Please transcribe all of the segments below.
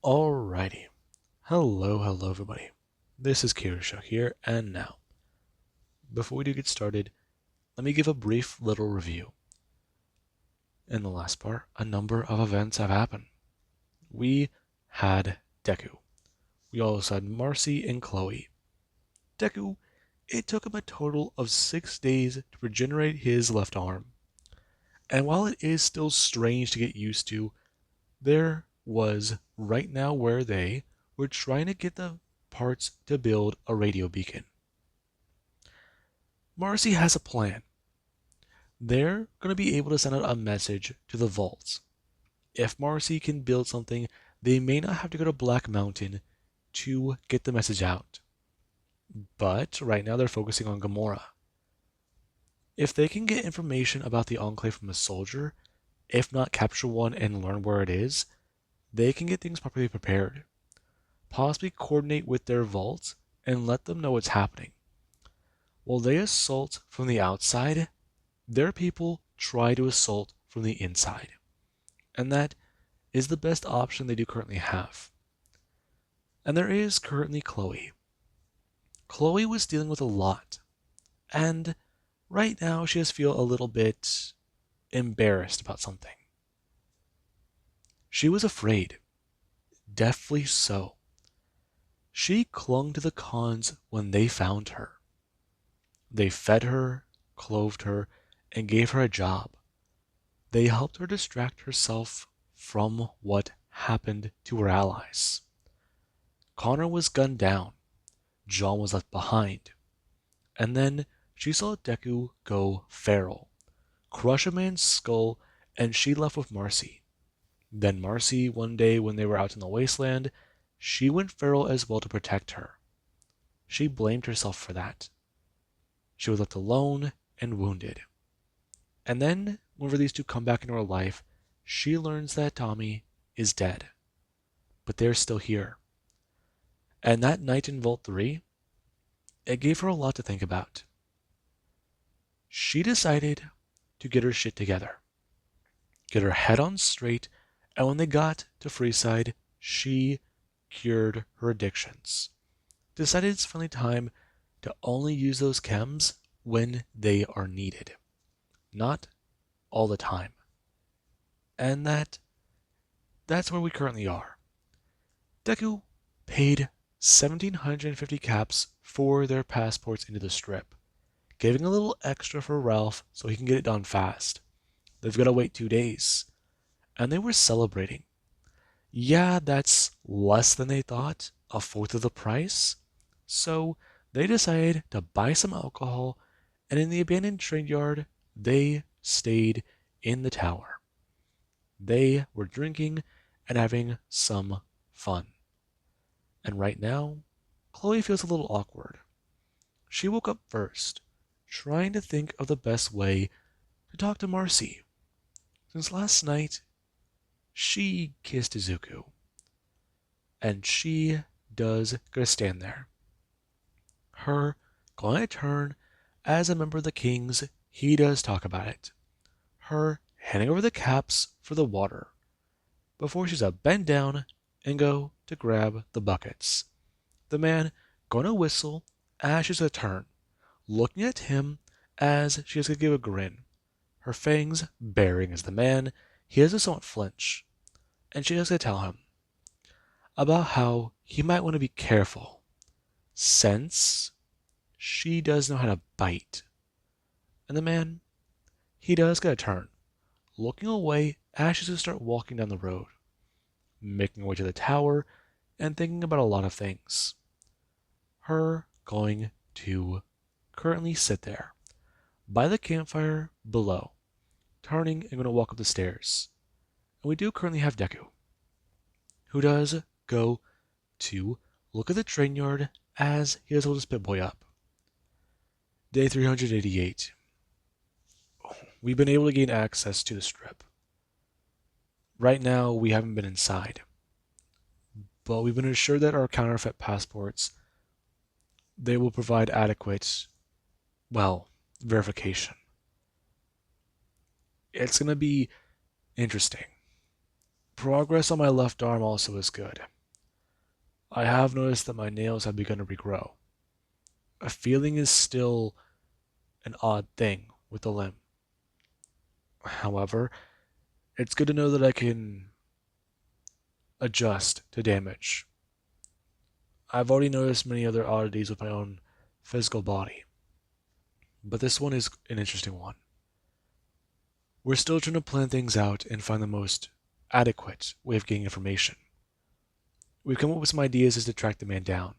Alrighty. Hello everybody. This is Kirsha here, and now, before we do get started, let me give a brief little review. In the last part, a number of events have happened. We had Deku. We also had Marcy and Chloe. Deku, it took him a total of 6 days to regenerate his left arm. And while it is still strange to get used to, there was right now where they were trying to get the parts to build a radio beacon. Marcy has a plan. They're going to be able to send out a message to the vaults. If Marcy can build something, they may not have to go to Black Mountain to get the message out. But right now they're focusing on Gamora. If they can get information about the Enclave from a soldier, if not capture one and learn where it is, they can get things properly prepared. Possibly coordinate with their vaults and let them know what's happening. While they assault from the outside, their people try to assault from the inside. And that is the best option they do currently have. And there is currently Chloe. Chloe was dealing with a lot. And right now she just feels a little bit embarrassed about something. She was afraid. Deathly so. She clung to the cons when they found her. They fed her, clothed her, and gave her a job. They helped her distract herself from what happened to her allies. Connor was gunned down. John was left behind. And then she saw Deku go feral, crush a man's skull, and she left with Marcy. Then Marcy, one day when they were out in the wasteland, she went feral as well to protect her. She blamed herself for that. She was left alone and wounded. And then, whenever these two come back into her life, she learns that Tommy is dead. But they're still here. And that night in Vault 3, it gave her a lot to think about. She decided to get her shit together. Get her head on straight, and when they got to Freeside, she cured her addictions. Decided it's finally time to only use those chems when they are needed. Not all the time. And that's where we currently are. Deku paid 1,750 caps for their passports into the strip, giving a little extra for Ralph so he can get it done fast. They've got to wait 2 days. And they were celebrating. Yeah, that's less than they thought, a fourth of the price. So they decided to buy some alcohol, and in the abandoned train yard, they stayed in the tower. They were drinking and having some fun. And right now, Chloe feels a little awkward. She woke up first, trying to think of the best way to talk to Marcy. Since last night, she kissed Izuku. And she does gotta stand there. Her going to turn as a member of the Kings, he does talk about it. Her handing over the caps for the water before she's to bend down and go to grab the buckets. The man gonna whistle as she's to turn, looking at him as she has to give a grin. Her fangs baring as the man, he has a somewhat flinch, and she has to tell him about how he might want to be careful, since she does know how to bite. And the man, he does get a turn, looking away as she's to start walking down the road, making her way to the tower, and thinking about a lot of things. Her going to currently sit there, by the campfire below, turning and going to walk up the stairs. And we do currently have Deku, who does go to look at the train yard as he has hold his Pip-Boy up. Day 388. We've been able to gain access to the strip. Right now, we haven't been inside, but we've been assured that our counterfeit passports, they will provide adequate, verification. It's going to be interesting. Progress on my left arm also is good. I have noticed that my nails have begun to regrow. A feeling is still an odd thing with the limb. However, it's good to know that I can adjust to damage. I've already noticed many other oddities with my own physical body, but this one is an interesting one. We're still trying to plan things out and find the most adequate way of getting information. We've come up with some ideas as to track the man down,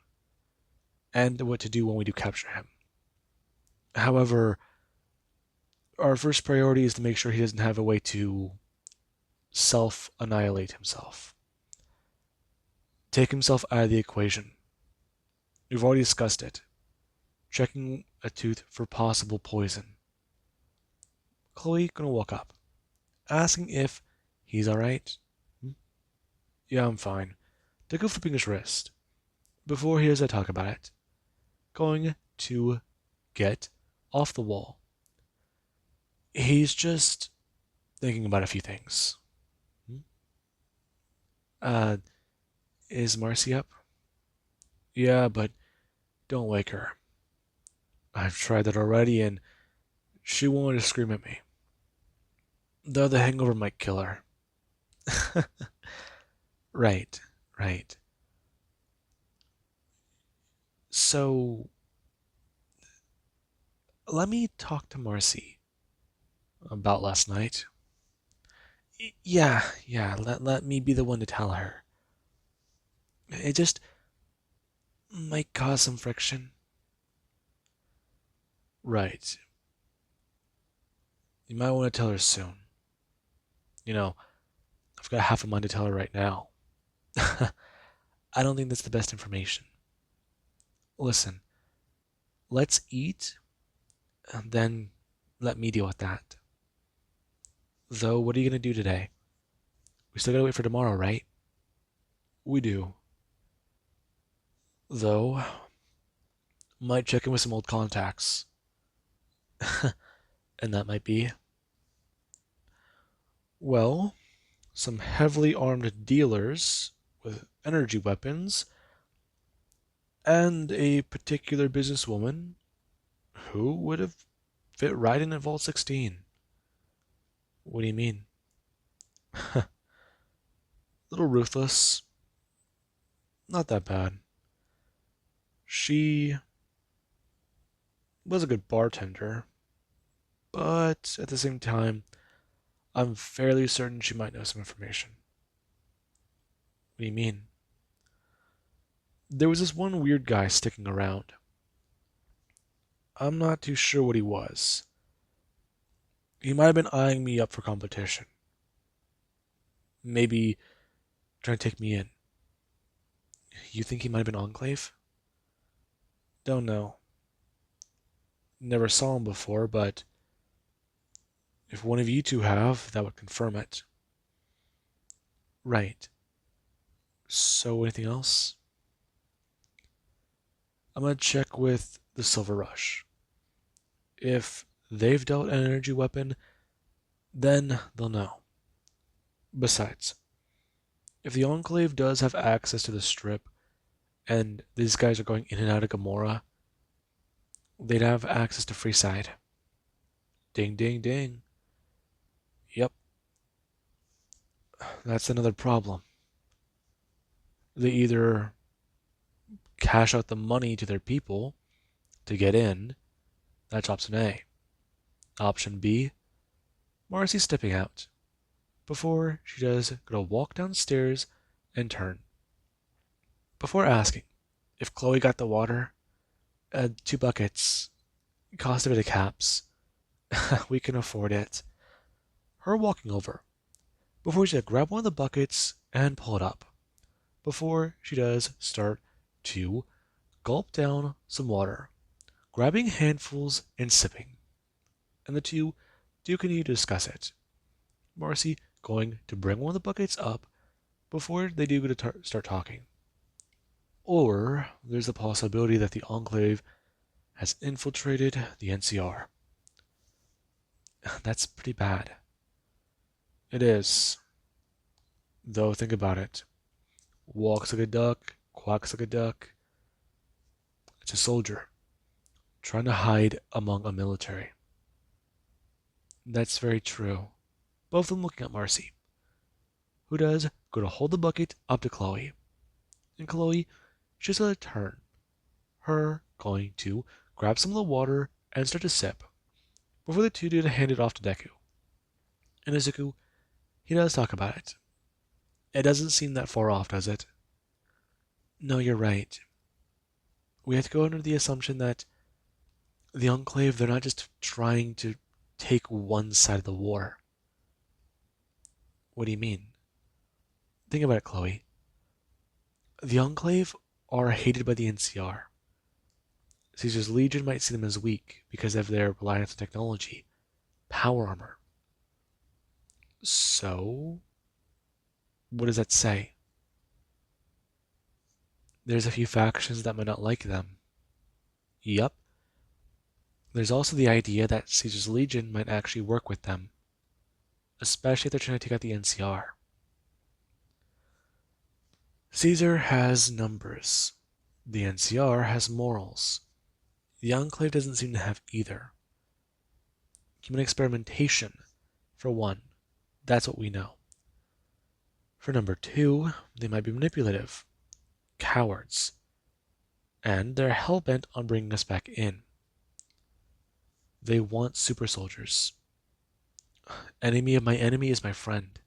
and what to do when we do capture him. However, our first priority is to make sure he doesn't have a way to self annihilate himself, take himself out of the equation. We've already discussed it. Checking a tooth for possible poison. Chloe gonna walk up, asking if he's alright. Hmm? Yeah, I'm fine. Deku flipping his wrist. Before he does that talk about it, going to get off the wall. He's just thinking about a few things. Hmm? Uh, is Marcy up? Yeah, but don't wake her. I've tried that already and she wanted to scream at me. Though the hangover might kill her. Right, right. So, let me talk to Marcy about last night. Yeah, let me be the one to tell her. It just might cause some friction. Right. You might want to tell her soon. You know, I've got half a mind to tell her right now. I don't think that's the best information. Listen, let's eat, and then let me deal with that. Though, what are you gonna do today? We still gotta wait for tomorrow, right? We do. Though, might check in with some old contacts. And that might be, well, some heavily armed dealers with energy weapons and a particular businesswoman who would have fit right in at Vault 16. What do you mean? Little ruthless. Not that bad. She was a good bartender, but at the same time, I'm fairly certain she might know some information. What do you mean? There was this one weird guy sticking around. I'm not too sure what he was. He might have been eyeing me up for competition. Maybe trying to take me in. You think he might have been Enclave? Don't know. Never saw him before, but if one of you two have, that would confirm it. Right. So, anything else? I'm gonna check with the Silver Rush. If they've dealt an energy weapon, then they'll know. Besides, if the Enclave does have access to the Strip, and these guys are going in and out of Gamora, they'd have access to Freeside. Ding, ding, ding. Yep, that's another problem. They either cash out the money to their people to get in, that's option A. Option B, Marcy's stepping out. Before she does, gonna walk downstairs and turn. Before asking if Chloe got the water, 2 buckets, cost a bit of caps. We can afford it. Her walking over. Before she grab one of the buckets and pull it up. Before she does start to gulp down some water, grabbing handfuls and sipping. And the two do continue to discuss it. Marcy going to bring one of the buckets up before they do go to start talking. Or there's the possibility that the Enclave has infiltrated the NCR. That's pretty bad. It is. Though, think about it. Walks like a duck, quacks like a duck. It's a soldier trying to hide among a military. That's very true. Both of them looking at Marcy, who does go to hold the bucket up to Chloe. And Chloe, she's gonna turn. Her going to grab some of the water and start to sip before the two do to hand it off to Deku. And Izuku, he does talk about it. It doesn't seem that far off, does it? No, you're right. We have to go under the assumption that the Enclave, they're not just trying to take one side of the war. What do you mean? Think about it, Chloe. The Enclave are hated by the NCR. Caesar's Legion might see them as weak because of their reliance on technology, power armor. So, what does that say? There's a few factions that might not like them. Yup. There's also the idea that Caesar's Legion might actually work with them, especially if they're trying to take out the NCR. Caesar has numbers. The NCR has morals. The Enclave doesn't seem to have either. Human experimentation, for one. That's what we know. For number two, they might be manipulative. Cowards. And they're hell-bent on bringing us back in. They want super soldiers. Enemy of my enemy is my friend.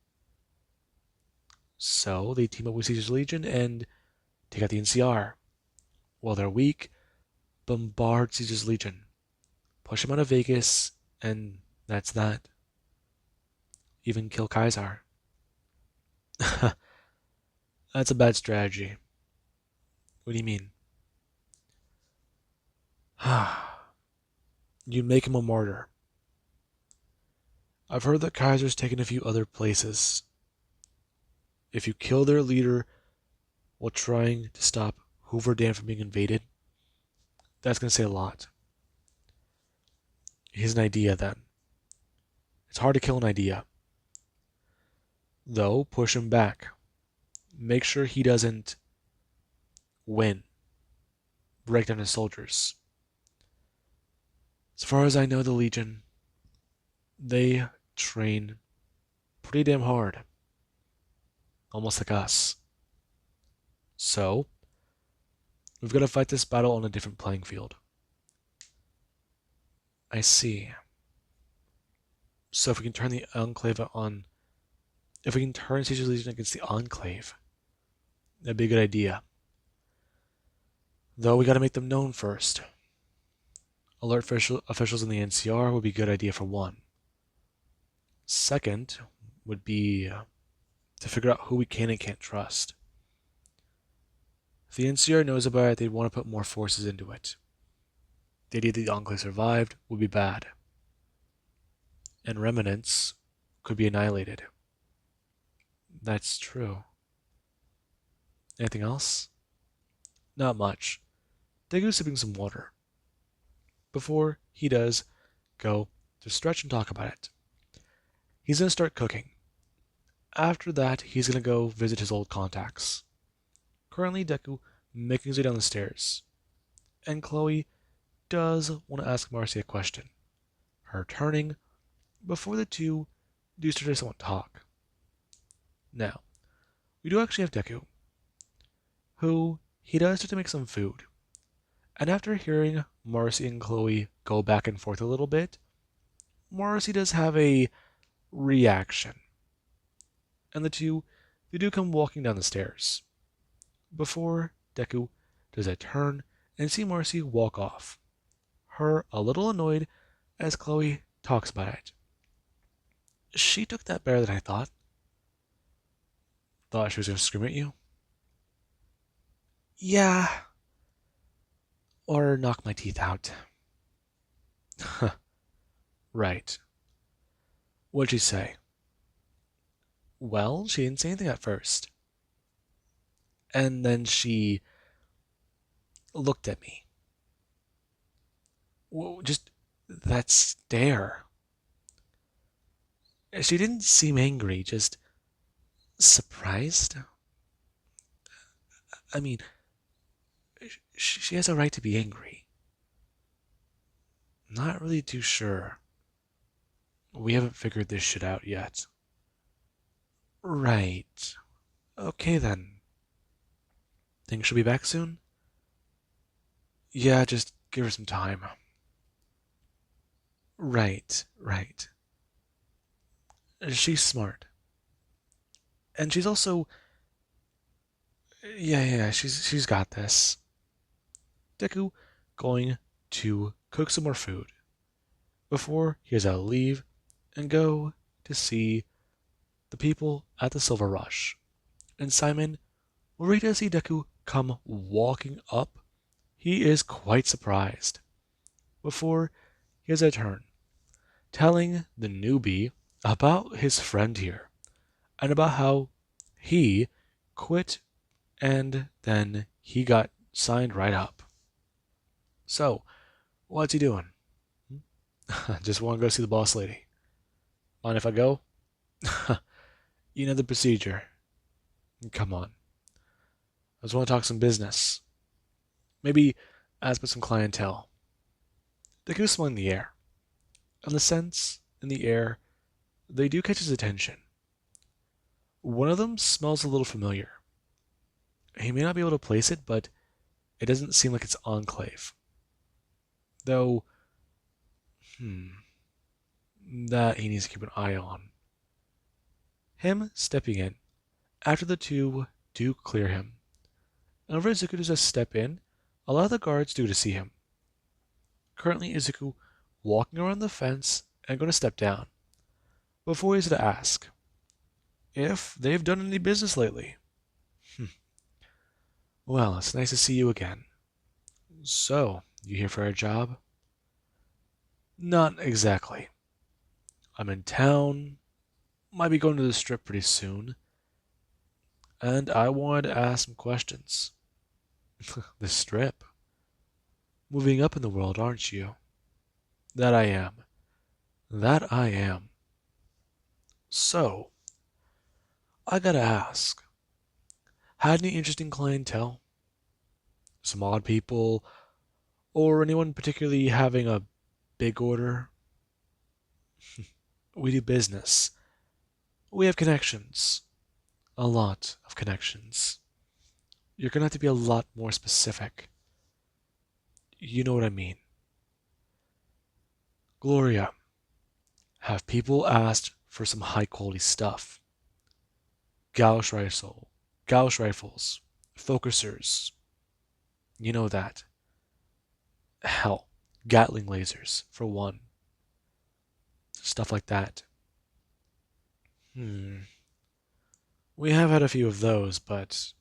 So they team up with Caesar's Legion and take out the NCR. While they're weak, bombard Caesar's Legion. Push him out of Vegas, and that's that. Even kill Kaisar. That's a bad strategy. What do you mean? You make him a martyr. I've heard that Kaiser's taken a few other places. If you kill their leader while trying to stop Hoover Dam from being invaded, that's going to say a lot. He's an idea then. It's hard to kill an idea. Though, push him back. Make sure he doesn't win. Break down his soldiers. As far as I know, the Legion, they train pretty damn hard. Almost like us. So, we've got to fight this battle on a different playing field. I see. So if we can turn the Enclave on... If we can turn Caesar's Legion against the Enclave, that'd be a good idea. Though we gotta make them known first. Alert officials in the NCR would be a good idea for one. Second would be to figure out who we can and can't trust. If the NCR knows about it, they'd want to put more forces into it. The idea that the Enclave survived would be bad. And remnants could be annihilated. That's true. Anything else? Not much. Deku's sipping some water. Before he does go to stretch and talk about it. He's going to start cooking. After that, he's going to go visit his old contacts. Currently, Deku making his way down the stairs. And Chloe does want to ask Marcy a question. Her turning before the two do start to somewhat talk. Now, we do actually have Deku, who he does start to make some food. And after hearing Marcy and Chloe go back and forth a little bit, Marcy does have a reaction. And the two, they do come walking down the stairs. Before Deku does a turn and see Marcy walk off. Her a little annoyed as Chloe talks about it. She took that better than I thought. Thought she was going to scream at you? Yeah. Or knock my teeth out. Right. What'd she say? Well, she didn't say anything at first. And then she looked at me. Whoa, just that stare. She didn't seem angry, just surprised. I mean, She has a right to be angry. Not really too sure. We haven't figured this shit out yet. Right. Okay then. Think she'll be back soon? Yeah, just give her some time. Right, right. She's smart. And she's also yeah, she's got this. Deku going to cook some more food before he has to leave and go to see the people at the Silver Rush. And Simon, ready to see Deku come walking up, he is quite surprised. Before he has a turn, telling the newbie about his friend here and about how he quit and then he got signed right up. So, what's he doing? Just want to go see the boss lady. Mind if I go? You know the procedure. Come on. I just want to talk some business. Maybe ask about some clientele. They can smell in the air. And the scents in the air, they do catch his attention. One of them smells a little familiar. He may not be able to place it, but it doesn't seem like it's Enclave. Though, hmm, that he needs to keep an eye on. Him stepping in, after the two do clear him. And for Izuku to just step in, a lot of the guards do to see him. Currently, Izuku walking around the fence and going to step down. Before he's to ask if they've done any business lately. Well, it's nice to see you again. So, you here for a job? Not exactly. I'm in town, might be going to the strip pretty soon, and I wanted to ask some questions. The strip? Moving up in the world, aren't you? That I am. That I am. So, I gotta ask, had any interesting clientele? Some odd people, or anyone particularly having a big order? We do business. We have connections. A lot of connections. You're gonna have to be a lot more specific. You know what I mean. Gloria, have people asked for some high quality stuff? Gauss rifle, Gauss rifles, focusers. You know that. Hell, Gatling lasers, for one. Stuff like that. Hmm. We have had a few of those, but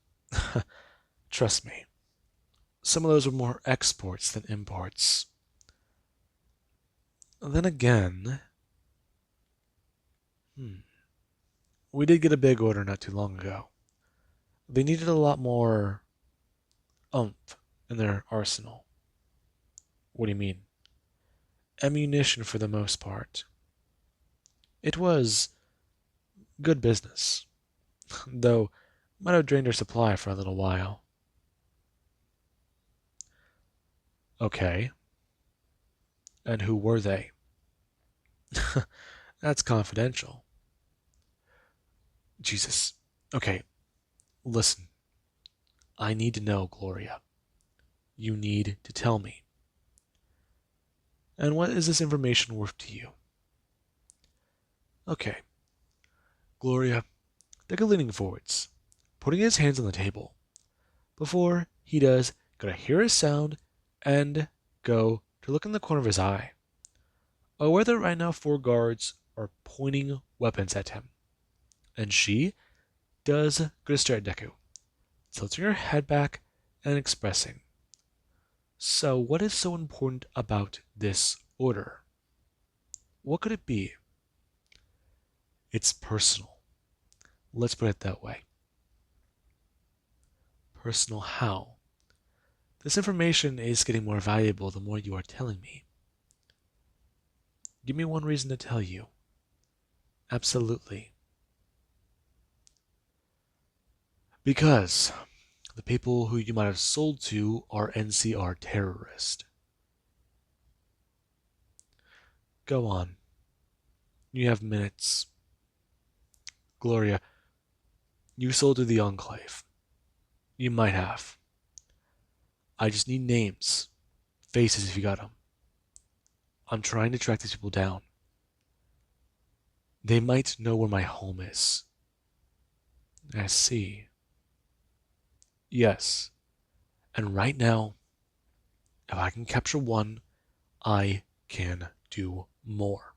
trust me, some of those were more exports than imports. Then again, hmm, we did get a big order not too long ago. They needed a lot more oomph in their arsenal. What do you mean? Ammunition for the most part. It was good business, though might have drained our supply for a little while. Okay, and who were they? That's confidential. Jesus. Okay, listen. I need to know, Gloria. You need to tell me. And what is this information worth to you? Okay, Gloria, Deku leaning forwards, putting his hands on the table. Before he does, gonna hear a sound and go to look in the corner of his eye. Aware that right now four guards are pointing weapons at him. And she does go to stare at Deku, tilting her head back and expressing. So, what is so important about this order? What could it be? It's personal. Let's put it that way. Personal how? This information is getting more valuable the more you are telling me. Give me one reason to tell you. Absolutely. Because The people who you might have sold to are NCR terrorists. Go on. You have minutes. Gloria, you sold to the Enclave. You might have. I just need names. Faces if you got them. I'm trying to track these people down. They might know where my home is. I see. Yes. And right now, if I can capture one, I can do more.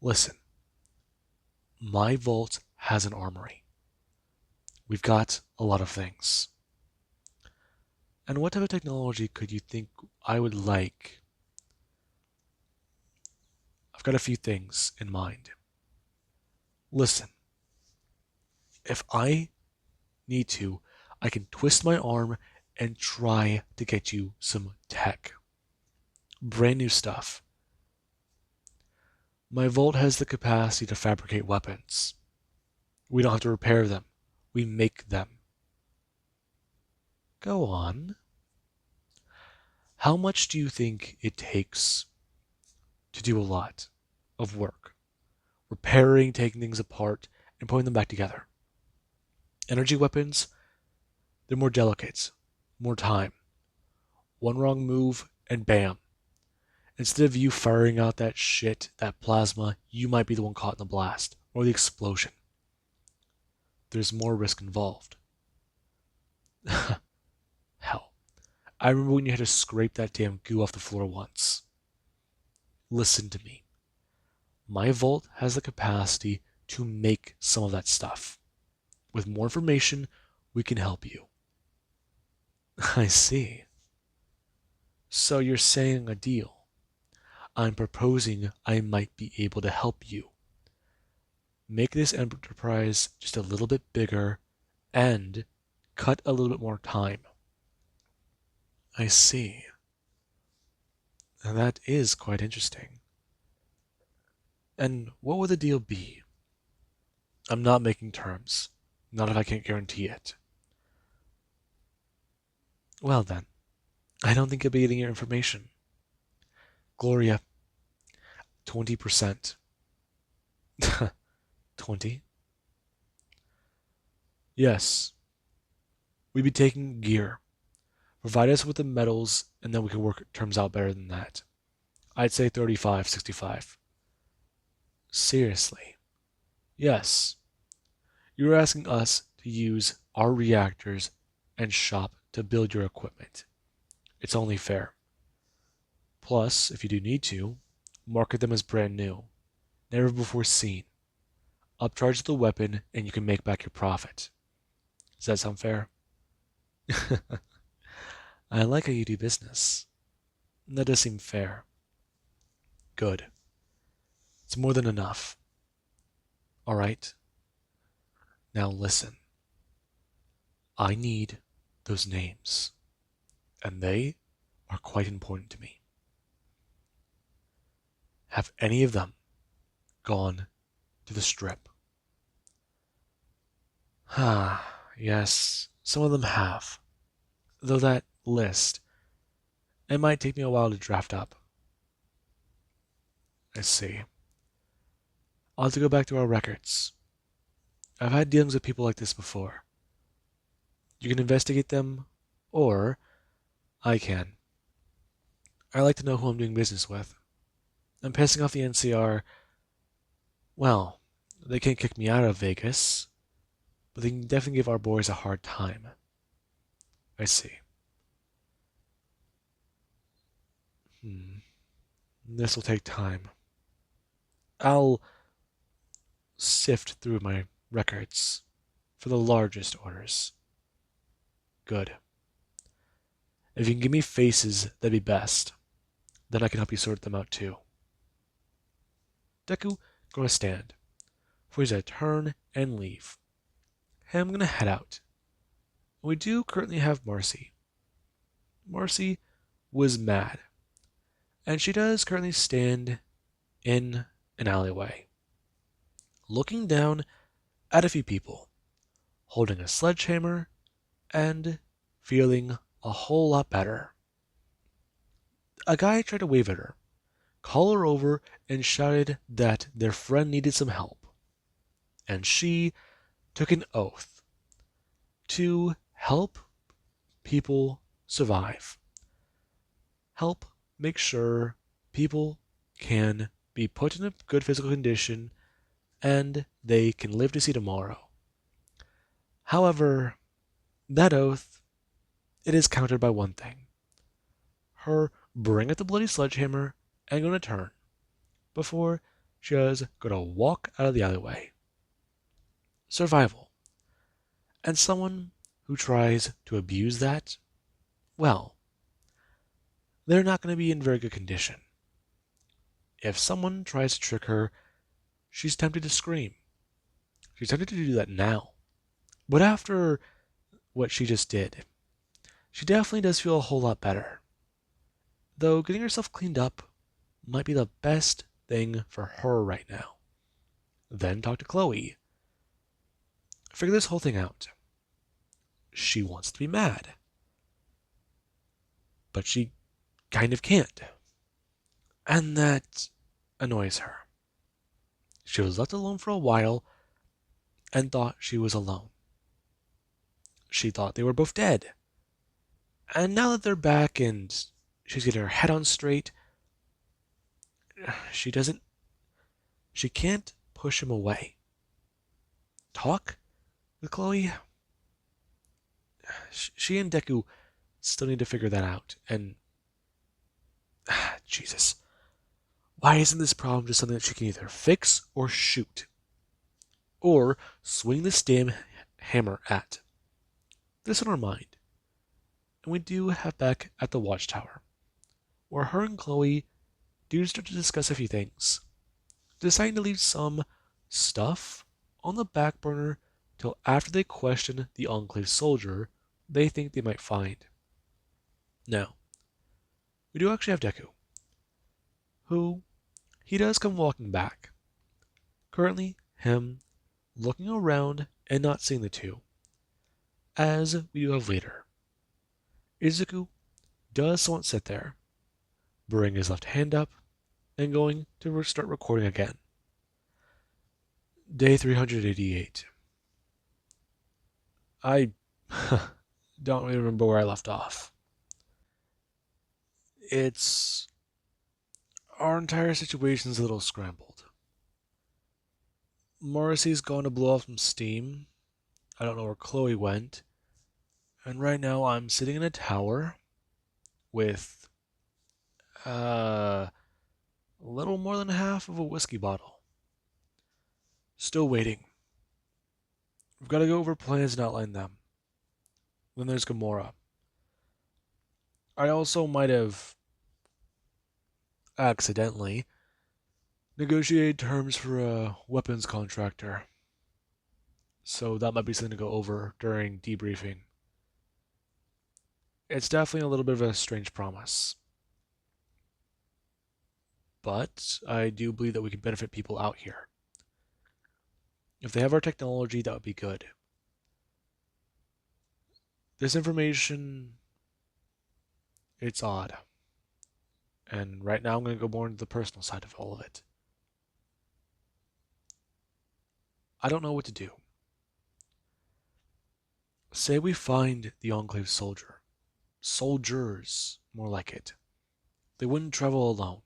Listen, my vault has an armory. We've got a lot of things. And what type of technology could you think I would like? I've got a few things in mind. Listen, if I need to, I can twist my arm and try to get you some tech. Brand new stuff. My vault has the capacity to fabricate weapons. We don't have to repair them. We make them. Go on. How much do you think it takes to do a lot of work? Repairing, taking things apart, and putting them back together. Energy weapons, they're more delicate, more time. One wrong move, and bam. Instead of you firing out that shit, that plasma, you might be the one caught in the blast, or the explosion. There's more risk involved. Hell, I remember when you had to scrape that damn goo off the floor once. Listen to me. My vault has the capacity to make some of that stuff. With more information, we can help you. I see. So you're saying a deal. I'm proposing I might be able to help you. Make this enterprise just a little bit bigger and cut a little bit more time. I see. And that is quite interesting. And what would the deal be? I'm not making terms. Not if I can't guarantee it. Well then, I don't think you'll be getting your information. Gloria, 20%. 20? Yes. We'd be taking gear. Provide us with the metals, and then we can work terms out better than that. I'd say 35, 65. Seriously. Yes. You're asking us to use our reactors and shop to build your equipment. It's only fair. Plus, if you do need to, market them as brand new, never before seen. Upcharge the weapon and you can make back your profit. Does that sound fair? I like how you do business. That does seem fair. Good. It's more than enough. All right. Now listen. I need those names, and they are quite important to me. Have any of them gone to the strip? Ah, yes, some of them have. Though that list, it might take me a while to draft up. I see. I'll have to go back to our records. I've had dealings with people like this before. You can investigate them, or I can. I like to know who I'm doing business with. I'm pissing off the NCR. Well, they can't kick me out of Vegas, but they can definitely give our boys a hard time. I see. This will take time. I'll sift through my records for the largest orders. Good. If you can give me faces, that'd be best. Then I can help you sort them out too. Deku, gonna stand. For he's gonna turn and leave. Hey, I'm gonna head out. We do currently have Marcy. Marcy was mad. And she does currently stand in an alleyway, looking down at a few people, holding a sledgehammer and feeling a whole lot better. A guy tried to wave at her, call her over, and shouted that their friend needed some help. And she took an oath to help people survive, help make sure people can be put in a good physical condition and they can live to see tomorrow. However, that oath, it is countered by one thing: her bring out the bloody sledgehammer and gonna turn before she was gonna walk out of the alleyway. Survival. And someone who tries to abuse that, well, they're not going to be in very good condition. If someone tries to trick her, she's tempted to scream. She's tempted to do that now. But after what she just did, she definitely does feel a whole lot better. Though getting herself cleaned up might be the best thing for her right now. Then talk to Chloe. Figure this whole thing out. She wants to be mad, but she kind of can't. And that annoys her. She was left alone for a while and thought she was alone. She thought they were both dead. And now that they're back and she's getting her head on straight, she doesn't, she can't push him away. Talk with Chloe? She and Deku still need to figure that out. And, Jesus, why isn't this problem just something that she can either fix or shoot? Or swing this damn hammer at? This on our mind. And we do have back at the Watchtower, where her and Chloe do start to discuss a few things, deciding to leave some stuff on the back burner till after they question the Enclave soldier they think they might find. Now, we do actually have Deku, who he does come walking back. Currently, him looking around and not seeing the two, as we do have later. Izuku does somewhat sit there, bring his left hand up, and going to start recording again. Day 388. I don't really remember where I left off. It's our entire situation's a little scrambled. Morrissey's going to blow off some steam. I don't know where Chloe went. And right now I'm sitting in a tower with a little more than half of a whiskey bottle. Still waiting. We've got to go over plans and outline them. Then there's Gamora. I also might have accidentally negotiated terms for a weapons contractor. So that might be something to go over during debriefing. It's definitely a little bit of a strange promise. But I do believe that we can benefit people out here. If they have our technology, that would be good. This information, it's odd. And right now I'm going to go more into the personal side of all of it. I don't know what to do. Say we find the Enclave soldier. Soldiers, more like it. They wouldn't travel alone.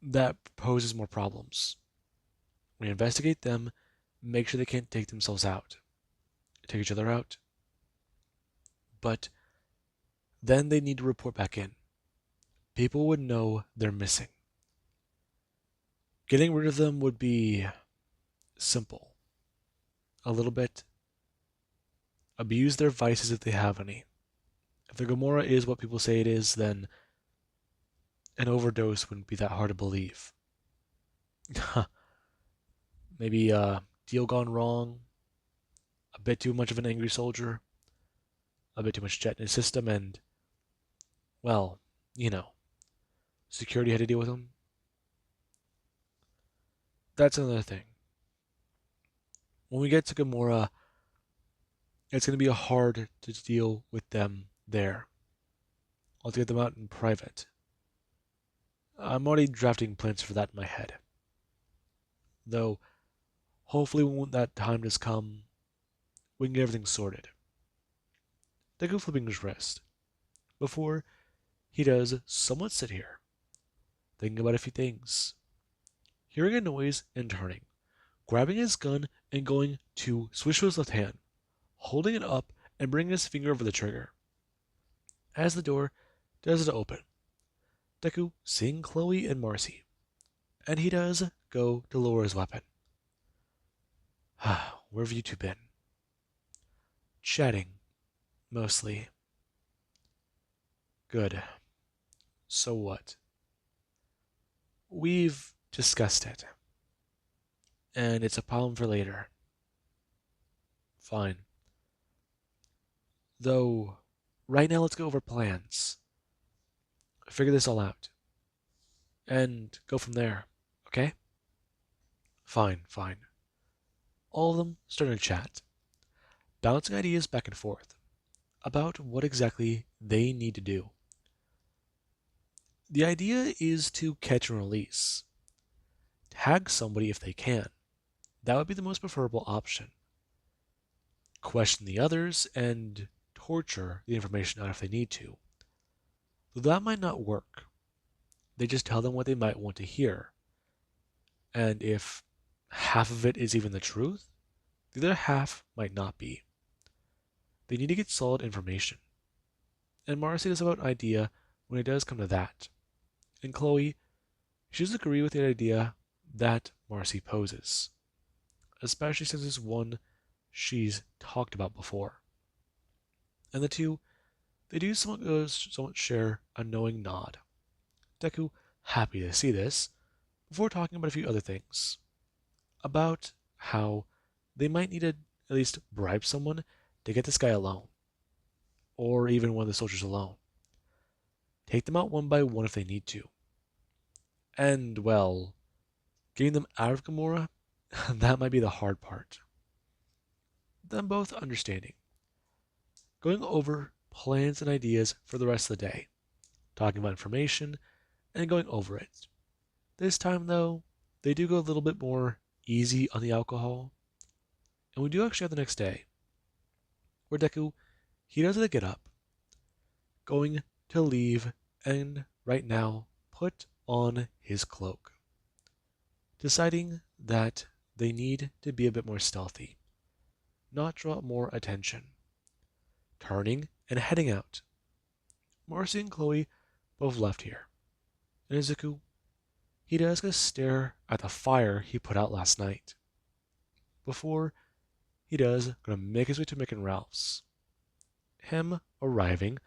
That poses more problems. We investigate them, make sure they can't take themselves out. Take each other out. But then they need to report back in. People would know they're missing. Getting rid of them would be simple. A little bit. Abuse their vices if they have any. If the Gamora is what people say it is, then an overdose wouldn't be that hard to believe. Maybe a deal gone wrong, a bit too much of an angry soldier, a bit too much jet in his system, and, well, security had to deal with him. That's another thing. When we get to Gamora, it's going to be hard to deal with them there. I'll have to get them out in private. I'm already drafting plans for that in my head. Though, hopefully, when that time does come, we can get everything sorted. Deku flipping his wrist. Before he does, someone sit here, thinking about a few things. Hearing a noise and turning, grabbing his gun and going to switch to his left hand, holding it up and bringing his finger over the trigger. As the door does open, Deku seeing Chloe and Marcy, and he does go to lower his weapon. Where have you two been? Chatting, mostly. Good. So what? We've discussed it, and it's a problem for later. Fine. Though, right now let's go over plans. Figure this all out. And go from there, okay? Fine, fine. All of them start to chat, bouncing ideas back and forth about what exactly they need to do. The idea is to catch and release. Tag somebody if they can. That would be the most preferable option. Question the others and torture the information out if they need to. Though that might not work. They just tell them what they might want to hear. And if half of it is even the truth, the other half might not be. They need to get solid information. And Marcy does have an idea when it does come to that. And Chloe, she does agree with the idea that Marcy poses, especially since it's one she's talked about before. And the two, they do somewhat share a knowing nod. Deku happy to see this, before talking about a few other things. About how they might need to at least bribe someone to get this guy alone, or even one of the soldiers alone. Take them out one by one if they need to. And, well, getting them out of Gamora, that might be the hard part. Them both understanding. Going over plans and ideas for the rest of the day. Talking about information and going over it. This time, though, they do go a little bit more easy on the alcohol. And we do actually have the next day, where Deku, he does get up, going to leave and right now put on his cloak. Deciding that they need to be a bit more stealthy, not draw more attention. Turning and heading out. Marcy and Chloe both left here. And Izuku, he does go stare at the fire he put out last night. Before he does gonna make his way to Mick and Ralph's. Him arriving,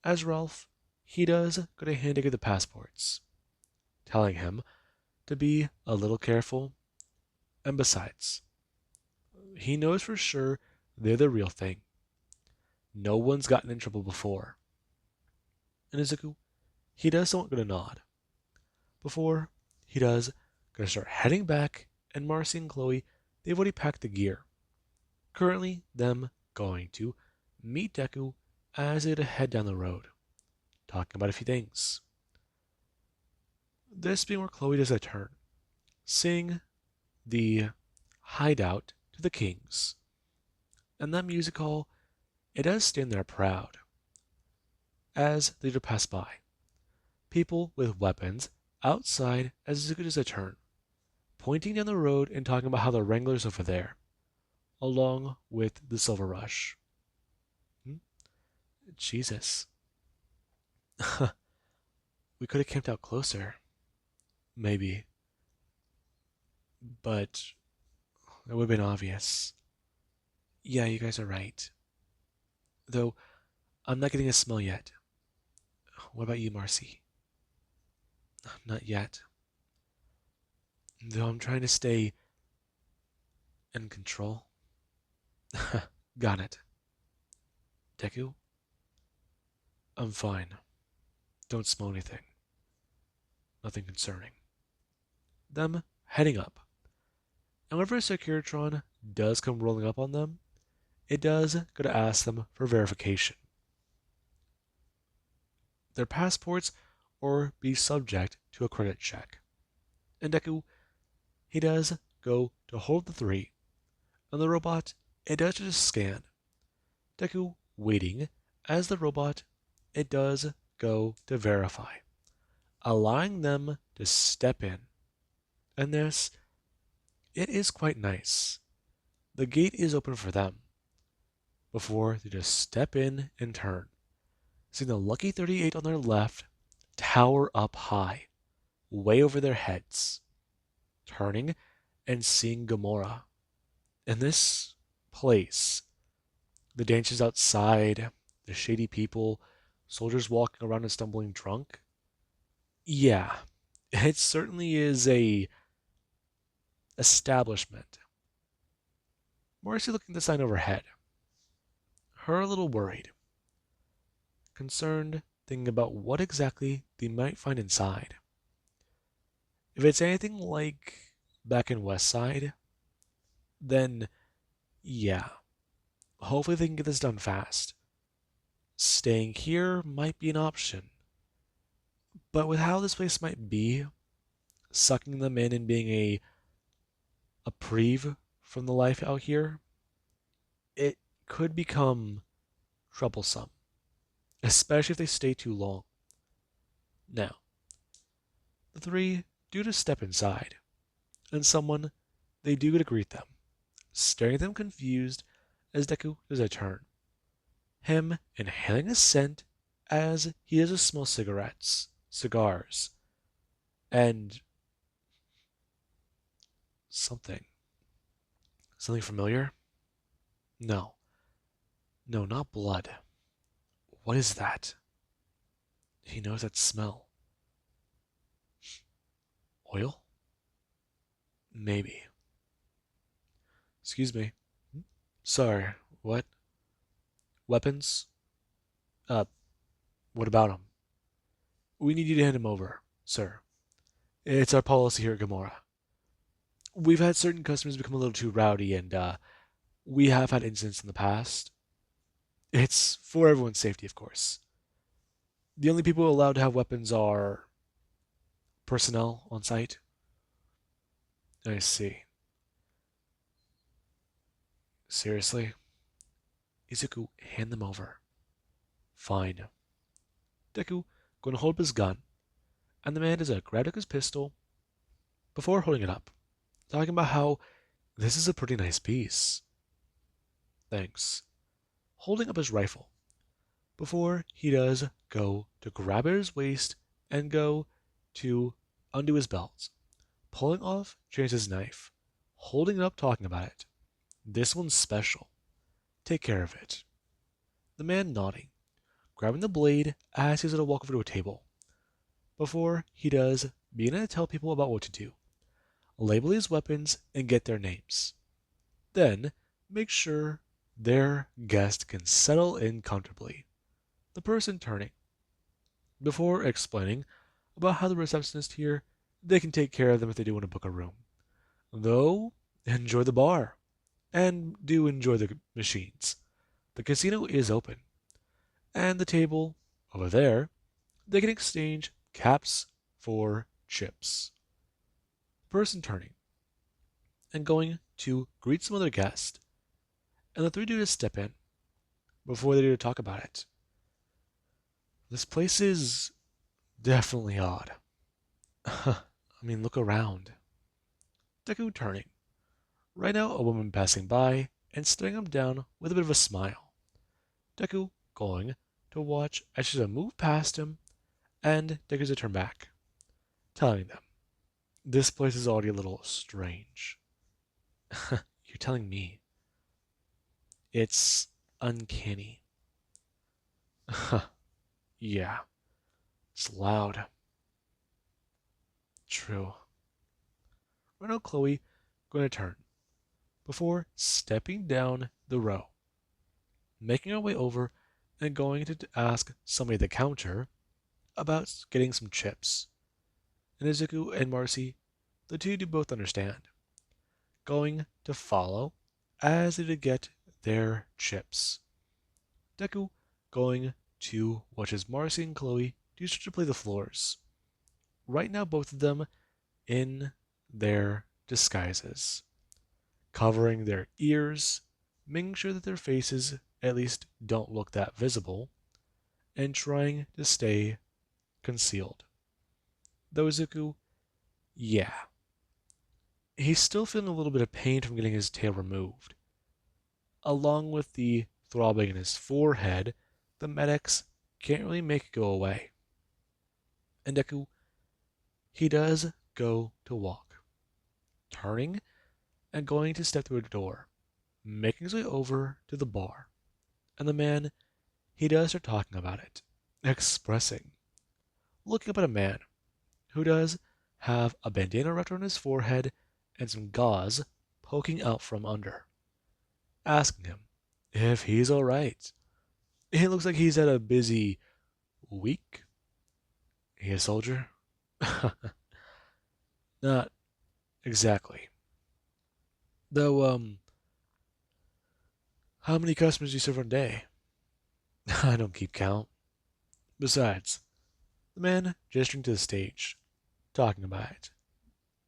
as Ralph, he does gonna hand Deku the passports, telling him to be a little careful, and besides, he knows for sure they're the real thing. No one's gotten in trouble before. And Izuku, he does somewhat gonna nod. Before he does gonna start heading back, and Marcy and Chloe, they've already packed the gear. Currently, them going to meet Deku as they head down the road, talking about a few things. This being where Chloe does a turn, seeing the hideout to the Kings. And that music hall, it does stand there proud. As they do pass by, people with weapons outside as Izuku does a turn, pointing down the road and talking about how the Wrangler's over there, along with the Silver Rush. Jesus. We could have camped out closer. Maybe. But it would have been obvious. Yeah, you guys are right. Though, I'm not getting a smell yet. What about you, Marcy? Not yet. Though I'm trying to stay in control. Got it. Deku? I'm fine. Don't smell anything. Nothing concerning. Them heading up. And whenever a Securitron does come rolling up on them, it does go to ask them for verification. Their passports or be subject to a credit check. And Deku, he does go to hold the three, and the robot, it does just scan. Deku waiting as the robot, it does go to verify, allowing them to step in. And this, it is quite nice. The gate is open for them before they just step in and turn, seeing the Lucky 38 on their left tower up high, way over their heads, turning and seeing Gamora. In this place, the dancers outside, the shady people, soldiers walking around and stumbling drunk. Yeah, it certainly is a establishment. Morrissey looking at the sign overhead, her a little worried, concerned, thinking about what exactly they might find inside. If it's anything like back in West Side, then yeah, hopefully they can get this done fast. Staying here might be an option, but with how this place might be, sucking them in and being a preve from the life out here, it could become troublesome, especially if they stay too long. Now, the three do just step inside, and someone, they do to greet them, staring at them confused as Deku does a turn. Him inhaling a scent as he does smell cigarettes, cigars, and something. Something familiar? No. No, not blood. What is that? He knows that smell. Oil? Maybe. Excuse me. Sorry, what? Weapons? Uh, what about him? We need you to hand him over, sir. It's our policy here at Gamora. We've had certain customers become a little too rowdy, and we have had incidents in the past. It's for everyone's safety, of course. The only people allowed to have weapons are personnel on site. I see. Seriously? Izuku, hand them over. Fine. Deku going to hold up his gun, and the man does a grab his pistol before holding it up, talking about how this is a pretty nice piece. Thanks. Holding up his rifle before he does go to grab at his waist and go to undo his belt, pulling off Chance's knife, holding it up, talking about it. This one's special. Take care of it. The man nodding, grabbing the blade as he's going to walk over to a table. Before he does, begin to tell people about what to do. Label his weapons and get their names. Then, make sure their guest can settle in comfortably. The person turning. Before explaining about how the receptionist here, they can take care of them if they do want to book a room. Though, enjoy the bar. And do enjoy the machines. The casino is open. And the table, over there, they can exchange caps for chips. Person turning and going to greet some other guest, and the three do just step in before they do to talk about it. This place is definitely odd. I mean, look around. Deku turning. Right now, a woman passing by and staring him down with a bit of a smile. Deku going to watch as she's to move past him, and Deku's to turn back, telling them, this place is already a little strange. You're telling me. It's uncanny. Yeah, it's loud. True. Right now, Chloe going to turn before stepping down the row, making her way over and going to ask somebody at the counter about getting some chips. And Izuku and Marcy, the two do both understand, going to follow as they get their chips. Deku going to watch as Marcy and Chloe do start to play the floors. Right now, both of them in their disguises, covering their ears, making sure that their faces at least don't look that visible, and trying to stay concealed. Though Izuku, yeah, he's still feeling a little bit of pain from getting his tail removed. Along with the throbbing in his forehead, the medics can't really make it go away. And Deku, he does go to walk, turning and going to step through a door, making his way over to the bar. And the man, he does start talking about it, expressing, looking up at a man who does have a bandana wrapped around his forehead and some gauze poking out from under, asking him if he's alright. It looks like he's had a busy week. He a soldier? Not exactly. Though, how many customers do you serve on a day? I don't keep count. Besides, the man gesturing to the stage, talking about it.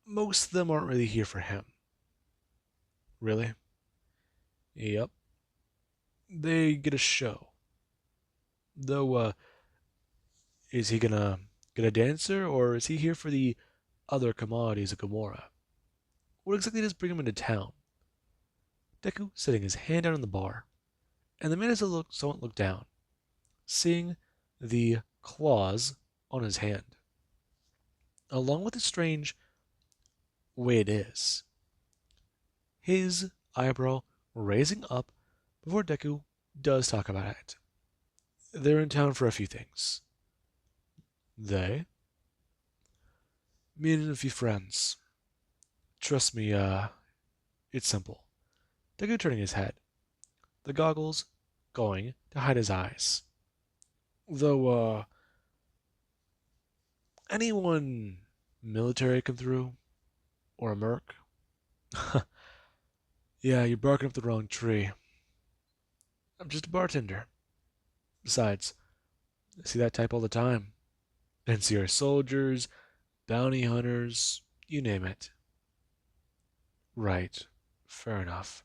Most of them aren't really here for him. Really? Yep. They get a show. Though, is he gonna get a dancer, or is he here for the other commodities of Gamora? What exactly does bring him into town? Deku setting his hand down on the bar, and the man has a somewhat look down, seeing the claws on his hand, along with the strange way it is. His eyebrow raising up before Deku does talk about it. They're in town for a few things. They? Me and a few friends. Trust me, it's simple. Deku turning his head, the goggles going to hide his eyes. Though, anyone military come through? Or a merc? Yeah, you're barking up the wrong tree. I'm just a bartender. Besides, I see that type all the time. NCR soldiers, bounty hunters, you name it. Right. Fair enough.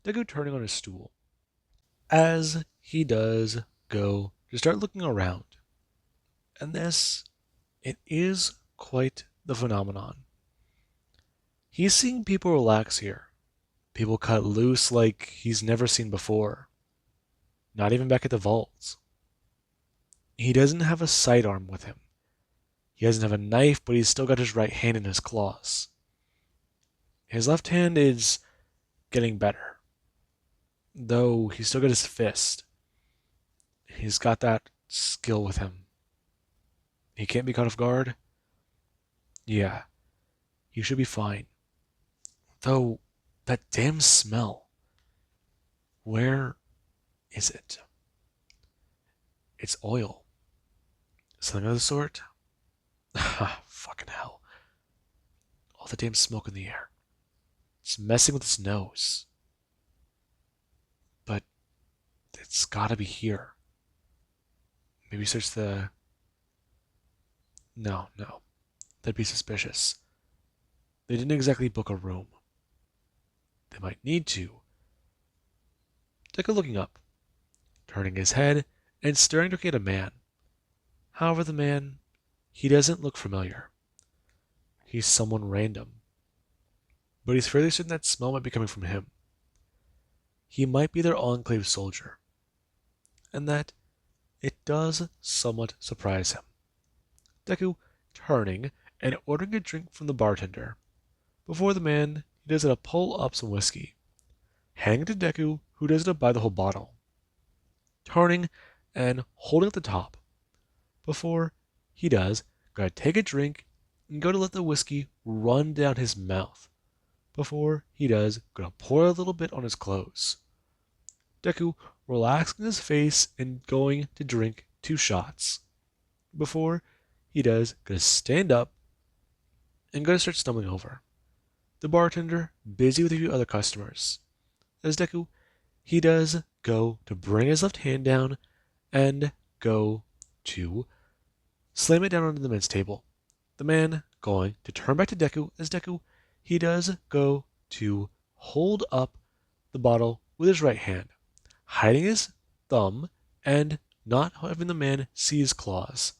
Deku turning on his stool. As he does go to start looking around. And this, it is quite the phenomenon. He's seeing people relax here. People cut loose like he's never seen before. Not even back at the vaults. He doesn't have a sidearm with him. He doesn't have a knife, but he's still got his right hand in his claws. His left hand is getting better, though he's still got his fist. He's got that skill with him. He can't be caught off guard. Yeah, he should be fine. Though, that damn smell. Where is it? It's oil. Something of the sort? Ha, fucking hell. All the damn smoke in the air. It's messing with his nose. But it's gotta be here. Maybe search the... No, no. That'd be suspicious. They didn't exactly book a room. They might need to. Deku looking up, turning his head and staring at a man. However, the man, he doesn't look familiar. He's someone random. But he's fairly certain that smell might be coming from him. He might be their Enclave soldier. And that it does somewhat surprise him. Deku turning and ordering a drink from the bartender. Before the man, he does it to pull up some whiskey, handing it to Deku, who does it to buy the whole bottle. Turning and holding at the top. Before he does, gotta take a drink and go to let the whiskey run down his mouth. Before he does, gonna pour a little bit on his clothes. Deku relaxing his face and going to drink 2 shots. Before he does, gonna stand up and gonna start stumbling over. The bartender busy with a few other customers. As Deku, he does go to bring his left hand down and go to slam it down onto the man's table. The man going to turn back to Deku as Deku, he does go to hold up the bottle with his right hand, hiding his thumb and not having the man see his claws.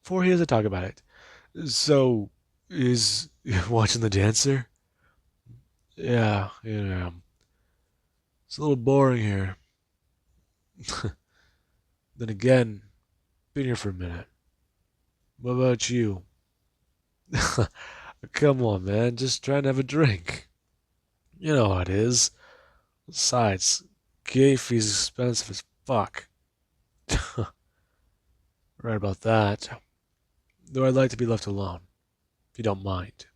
For he has to talk about it. So, is watching the dancer? Yeah, it's a little boring here. Then again, been here for a minute. What about you? Come on, man, just trying to have a drink. You know how it is. Besides, gay fee's expensive as fuck. Right about that. Though I'd like to be left alone, if you don't mind.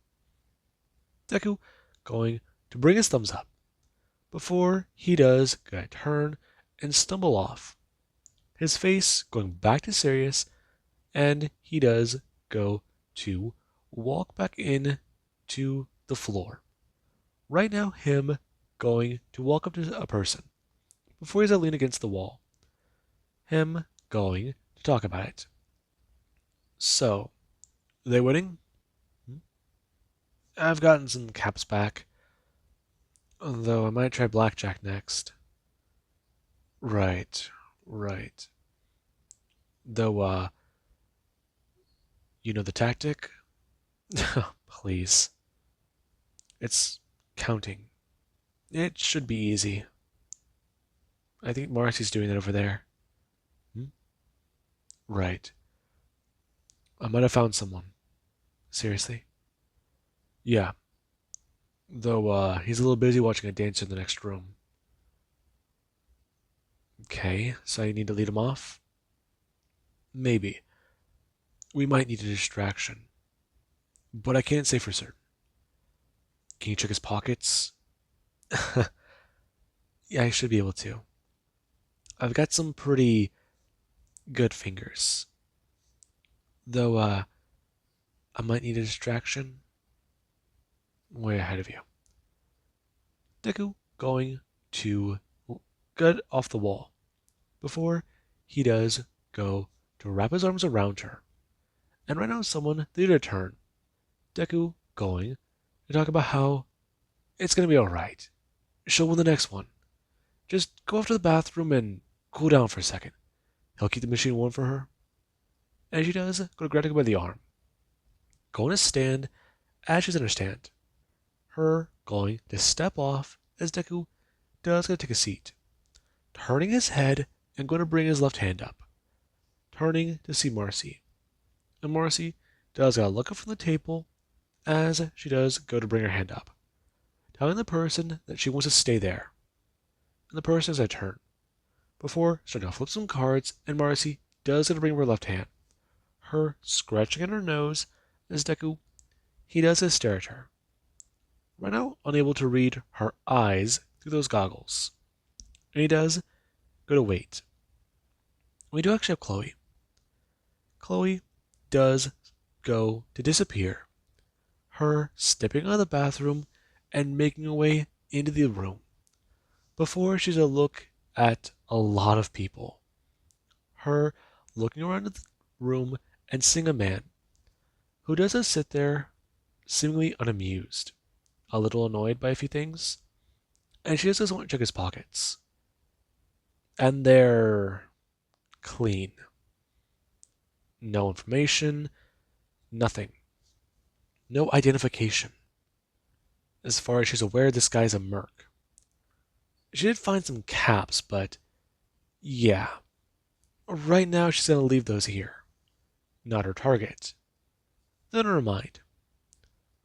Deku going to bring his thumbs up. Before he does, gonna turn and stumble off. His face going back to serious, and he does go to walk back in to the floor. Right now, him going to walk up to a person before he's to lean against the wall. Him going to talk about it. So, are they winning? I've gotten some caps back, though I might try blackjack next. Right, right. Though, you know the tactic? Please. It's counting. It should be easy. I think Marcy's doing it over there. Hmm? Right. I might have found someone. Seriously? Yeah. Though, he's a little busy watching a dancer in the next room. Okay, so I need to lead him off? Maybe. We might need a distraction. But I can't say for certain. Can you check his pockets? Yeah, I should be able to. I've got some pretty good fingers. Though, I might need a distraction. Way ahead of you. Deku going to get off the wall. Before he does go to wrap his arms around her. And right now someone they did a turn. Deku going to talk about how it's gonna be alright. She'll win the next one. Just go off to the bathroom and cool down for a second. He'll keep the machine warm for her. And she does go to grab Deku by the arm. Going to stand as she's understand. Her going to step off as Deku does go to take a seat. Turning his head and going to bring his left hand up. Turning to see Marcy. And Marcy does gotta look up from the table as she does go to bring her hand up. Telling the person that she wants to stay there. And the person is a turn. Before starting to flip some cards, and Marcy does get to bring her left hand. Her scratching at her nose as Deku, he does stare at her. Right now, unable to read her eyes through those goggles. And he does go to wait. We do actually have Chloe. Chloe does go to disappear. Her stepping out of the bathroom and making her way into the room. Before she's a look at a lot of people. Her looking around the room and seeing a man who does sit there seemingly unamused, a little annoyed by a few things, and she just doesn't want to check his pockets. And they're clean. No information, nothing. No identification. As far as she's aware, this guy's a merc. She did find some caps, but yeah. Right now, she's going to leave those here. Not her target. Then never mind.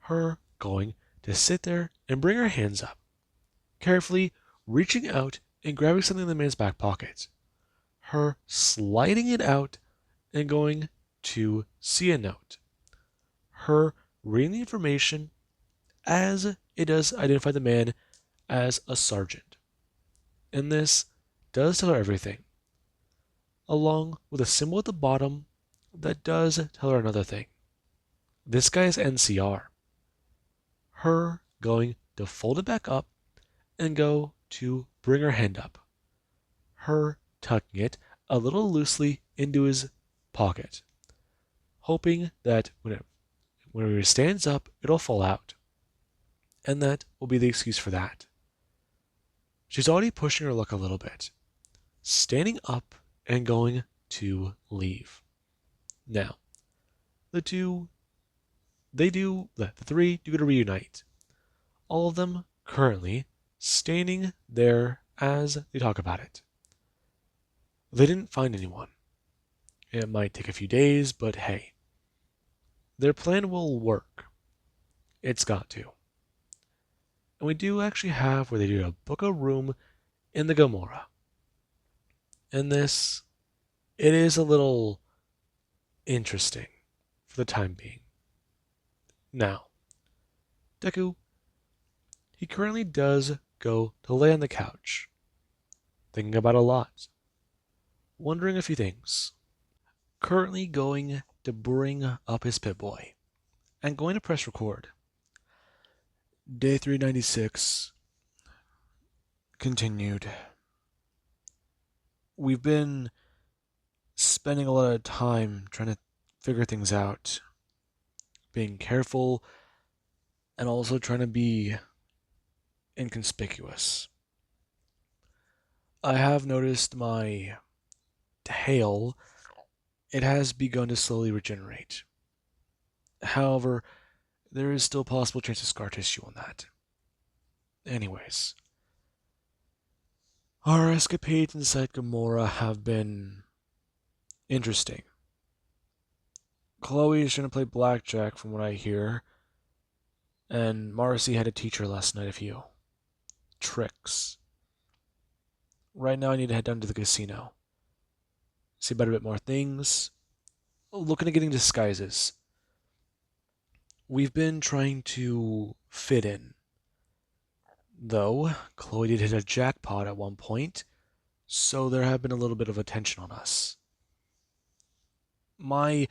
Her going to sit there and bring her hands up, carefully reaching out and grabbing something in the man's back pocket. Her sliding it out and going to see a note. Her reading the information as it does identify the man as a sergeant. And this does tell her everything, along with a symbol at the bottom that does tell her another thing. This guy is NCR. Her going to fold it back up and go to bring her hand up. her tucking it a little loosely into his pocket, hoping that when he stands up, it'll fall out. And that will be the excuse for that. She's already pushing her luck a little bit, standing up and going to leave. Now, the three do get to reunite. All of them currently standing there as they talk about it. They didn't find anyone. It might take a few days, but hey, their plan will work. It's got to. And we do actually have where they do book a room in the Gomorrah. And this, it is a little interesting for the time being. Now, Deku, he currently does go to lay on the couch, thinking about a lot, wondering a few things. Currently going to bring up his Pip-Boy, and going to press record. Day 396 continued. We've been spending a lot of time trying to figure things out, being careful, and also trying to be inconspicuous. I have noticed my tail, it has begun to slowly regenerate. However, there is still a possible chance of scar tissue on that. Anyways, our escapades inside Gomorrah have been interesting. Chloe is trying to play blackjack from what I hear, and Marcy had to teach her last night a few tricks. Right now I need to head down to the casino, see about a bit more things, looking at getting disguises. We've been trying to fit in. Though, Chloe did hit a jackpot at one point, so there have been a little bit of attention on us. My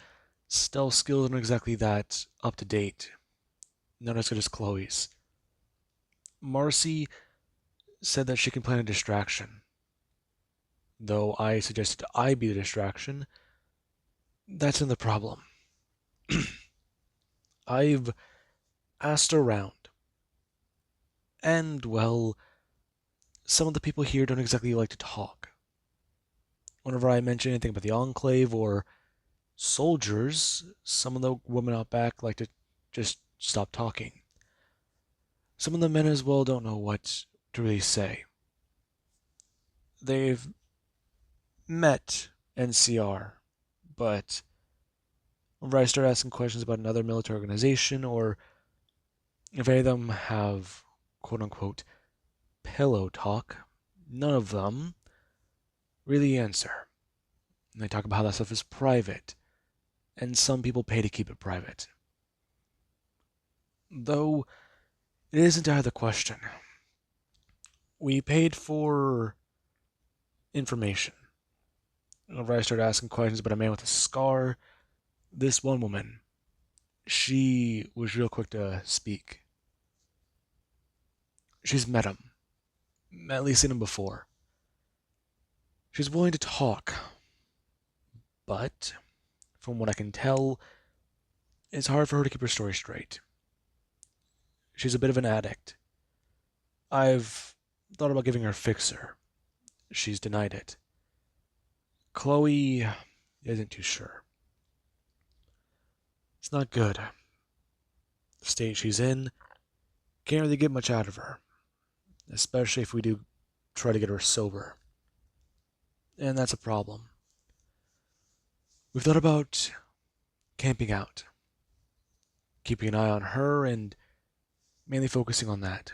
stealth skills aren't exactly that up to date. Not as good as Chloe's. Marcy said that she can plan a distraction. Though I suggested I be the distraction, that's in the problem. I've asked around. And, well, some of the people here don't exactly like to talk. Whenever I mention anything about the Enclave or soldiers, some of the women out back like to just stop talking. Some of the men as well don't know what to really say. They've met NCR, but whenever I start asking questions about another military organization, or if any of them have quote-unquote pillow talk, none of them really answer. And they talk about how that stuff is private, and some people pay to keep it private. Though, it isn't out of the question. We paid for information. Whenever I started asking questions about a man with a scar, this one woman, she was real quick to speak. She's met him. At least seen him before. She's willing to talk. But, from what I can tell, it's hard for her to keep her story straight. She's a bit of an addict. I've thought about giving her a fixer. She's denied it. Chloe isn't too sure. It's not good. The state she's in, can't really get much out of her. Especially if we do try to get her sober. And that's a problem. We've thought about camping out. Keeping an eye on her and mainly focusing on that.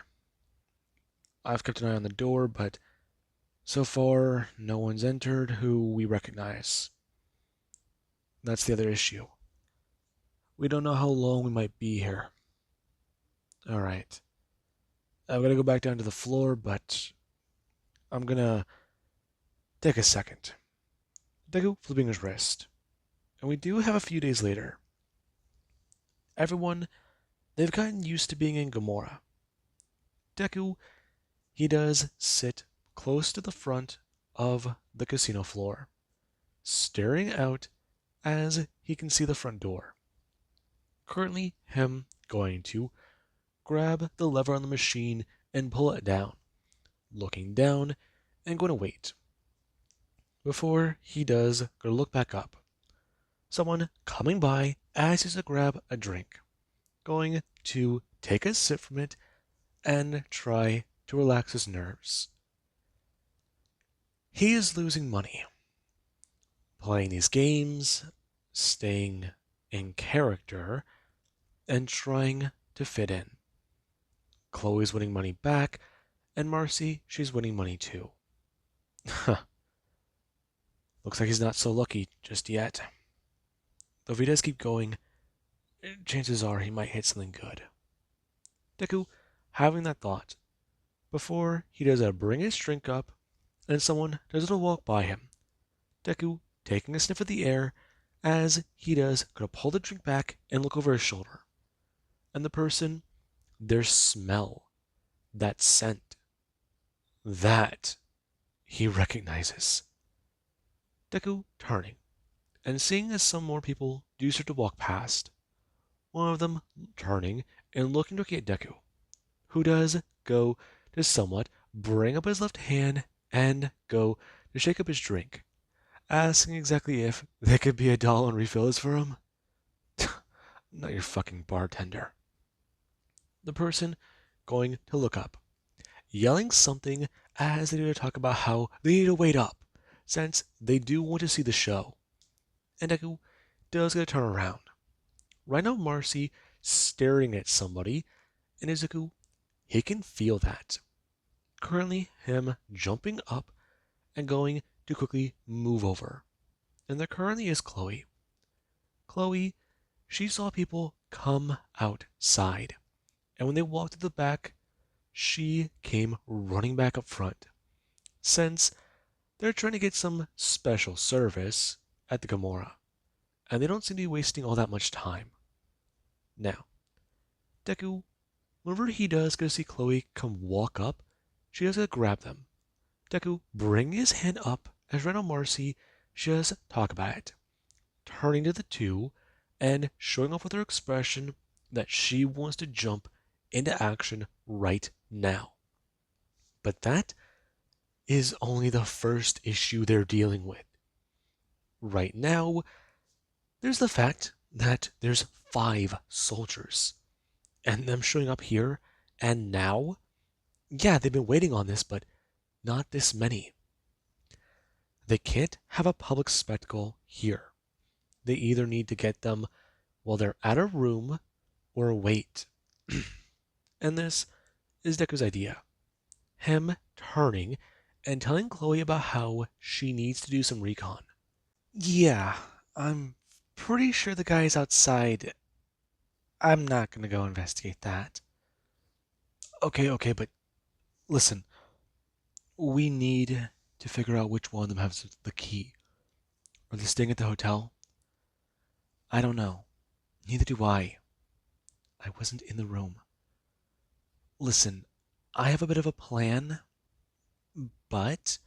I've kept an eye on the door, but so far, no one's entered who we recognize. That's the other issue. We don't know how long we might be here. Alright. I'm gonna go back down to the floor, but I'm gonna take a second. Deku flipping his wrist. And we do have a few days later. Everyone, they've gotten used to being in Gomorrah. Deku, he does sit close to the front of the casino floor, staring out as he can see the front door. Currently, him going to grab the lever on the machine and pull it down, looking down and going to wait. Before he does, gonna look back up. Someone coming by as he's to grab a drink, going to take a sip from it and try to relax his nerves. He is losing money, playing these games, staying in character, and trying to fit in. Chloe's winning money back, and Marcy, she's winning money too. Looks like he's not so lucky just yet. Though if he does keep going, chances are he might hit something good. Deku, having that thought, before he does bring his drink up, and someone does walk by him. Deku, taking a sniff of the air, as he does, gonna pull the drink back and look over his shoulder. And the person, their smell, that scent, that he recognizes. Deku turning, and seeing as some more people do start to walk past. One of them turning and looking at Deku, who does go to somewhat bring up his left hand and go to shake up his drink, asking exactly if they could be $1 and refills for him. Not your fucking bartender. The person going to look up, yelling something as they do to talk about how they need to wait up, since they do want to see the show. And Deku does get to turn around. Right now, Marcy staring at somebody, and Izuku, he can feel that. Currently, him jumping up and going to quickly move over. And there currently is Chloe. Chloe, she saw people come outside. And when they walked to the back, she came running back up front. Since they're trying to get some special service at the Gamora, and they don't seem to be wasting all that much time. Now, Deku, whenever he does go see Chloe come walk up, she does grab them. Deku bringing his hand up as Ren and Marcy just talk about it, turning to the two and showing off with her expression that she wants to jump into action right now. But that is only the first issue they're dealing with. Right now, there's the fact that there's 5 soldiers, and them showing up here and now. Yeah, they've been waiting on this, but not this many. They can't have a public spectacle here. They either need to get them while they're at a room or wait. And this is Deku's idea. Him turning and telling Chloe about how she needs to do some recon. Yeah, I'm pretty sure the guy's outside. I'm not gonna go investigate that. Okay, but listen. We need to figure out which one of them has the key. Are they staying at the hotel? I don't know. Neither do I. I wasn't in the room. Listen, I have a bit of a plan, but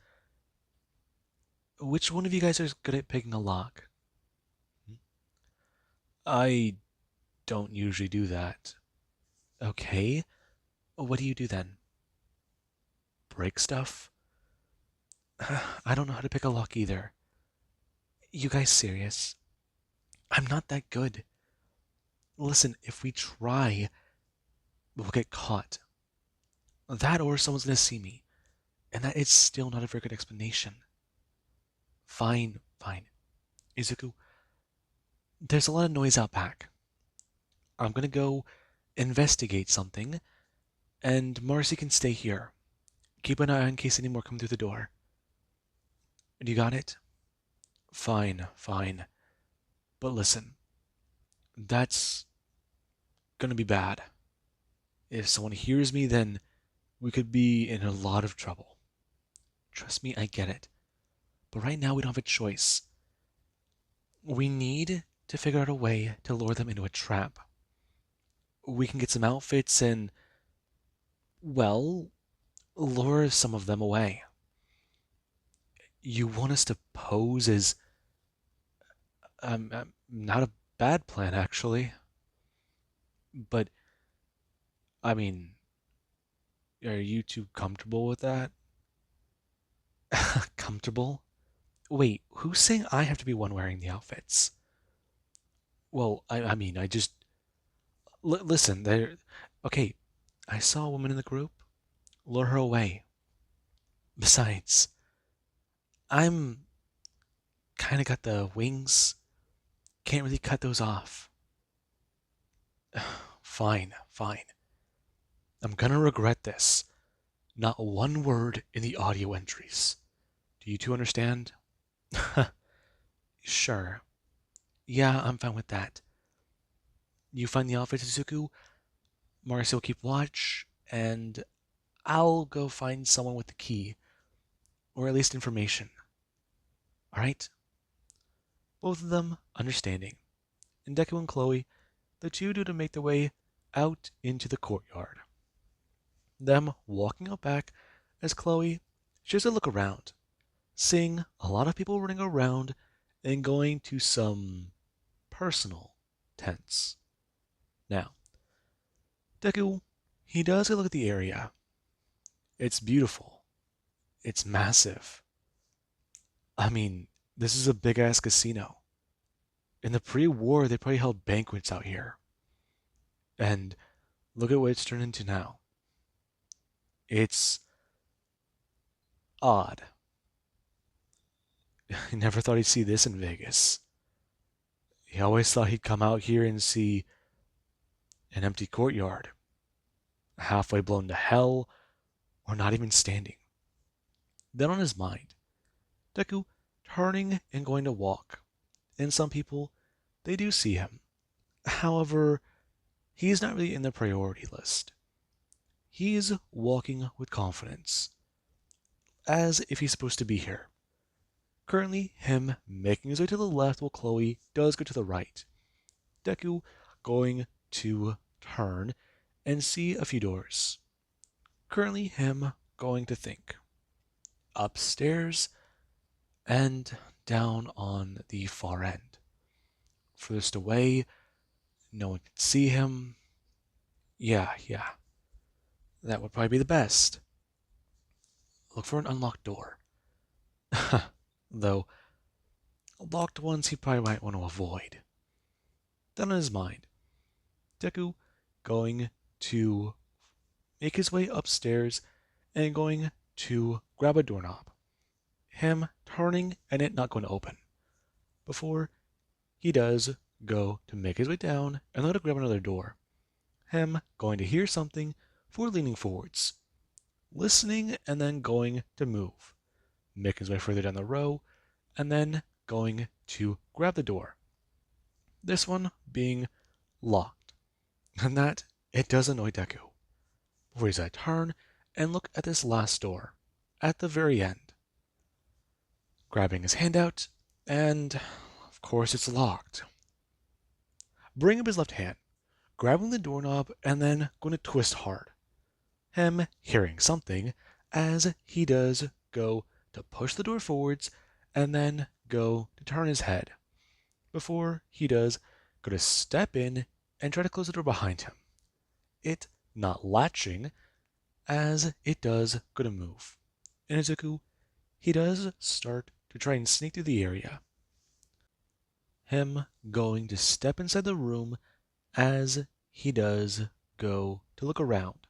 which one of you guys is good at picking a lock? I don't usually do that. Okay. What do you do then? Break stuff? I don't know how to pick a lock either. You guys serious? I'm not that good. Listen, if we try, we'll get caught. That or someone's gonna see me. And that is still not a very good explanation. Fine. Izuku, there's a lot of noise out back. I'm gonna go investigate something, and Marcy can stay here. Keep an eye in case any more come through the door. You got it? Fine. But listen, that's gonna be bad. If someone hears me, then we could be in a lot of trouble. Trust me, I get it. But right now we don't have a choice. We need to figure out a way to lure them into a trap. We can get some outfits and, well, lure some of them away. You want us to pose as not a bad plan actually, but I mean, are you too comfortable with that? Comfortable? Wait, who's saying I have to be one wearing the outfits? Well, I mean, I just listen. There, okay. I saw a woman in the group. Lure her away. Besides, I'm kind of got the wings. Can't really cut those off. Fine, fine. I'm gonna regret this. Not one word in the audio entries. Do you two understand? Sure. Yeah, I'm fine with that. You find the outfit, Suzuku. Marcy will keep watch, and I'll go find someone with the key, or at least information. Alright? Both of them understanding. And Deku and Chloe, the two do to make their way out into the courtyard. Them walking out back as Chloe shares a look around, seeing a lot of people running around and going to some personal tents. Now, Deku, he does a look at the area. It's beautiful. It's massive. I mean, this is a big ass casino. In the pre-war, they probably held banquets out here. And look at what it's turned into now. It's odd. I never thought he'd see this in Vegas. He always thought he'd come out here and see an empty courtyard, halfway blown to hell, or not even standing. Then on his mind, Deku turning and going to walk, and some people, they do see him. However, he's not really in the priority list. He's walking with confidence, as if he's supposed to be here. Currently, him making his way to the left while Chloe does go to the right. Deku going to turn and see a few doors. Currently, him going to think. Upstairs and down on the far end. Furthest away, no one can see him. Yeah. That would probably be the best. Look for an unlocked door. Though, locked ones he probably might want to avoid. Then on his mind, Deku going to make his way upstairs and going to grab a doorknob. Him turning and it not going to open. Before he does go to make his way down and go to grab another door. Him going to hear something before leaning forwards. Listening and then going to move. Making his way further down the row and then going to grab the door. This one being locked. And that, it does annoy Deku. Before he's at turn and look at this last door, at the very end. Grabbing his hand out, and of course it's locked. Bring up his left hand, grabbing the doorknob and then going to twist hard. Him hearing something as he does go to push the door forwards and then go to turn his head. Before he does go to step in and try to close the door behind him. It not latching as it does go to move. And Izuku, he does start to try and sneak through the area. Him going to step inside the room as he does go to look around.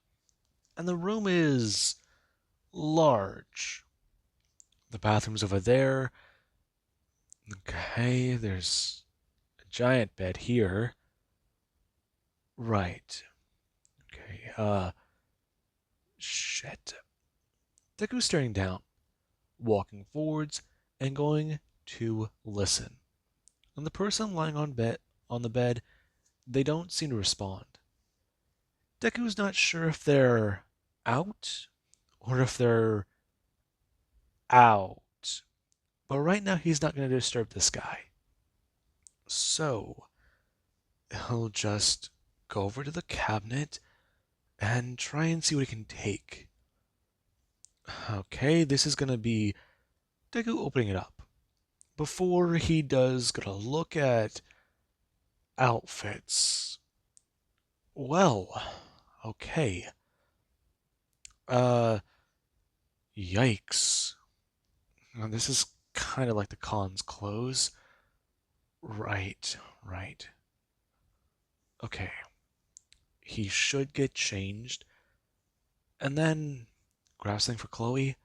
And the room is large. The bathroom's over there. Okay, there's a giant bed here. Right. Okay, shit. Deku's staring down, walking forwards, and going to listen. And the person lying on the bed, they don't seem to respond. Deku's not sure if they're out or if they're out. But right now he's not going to disturb this guy. So he'll just go over to the cabinet and try and see what he can take. Okay, this is going to be Deku opening it up. Before he does, gonna look at outfits. Well, okay. Uh, Yikes. Now, this is kind of like the Khan's clothes. Right, right. Okay. He should get changed. And then grab something for Chloe.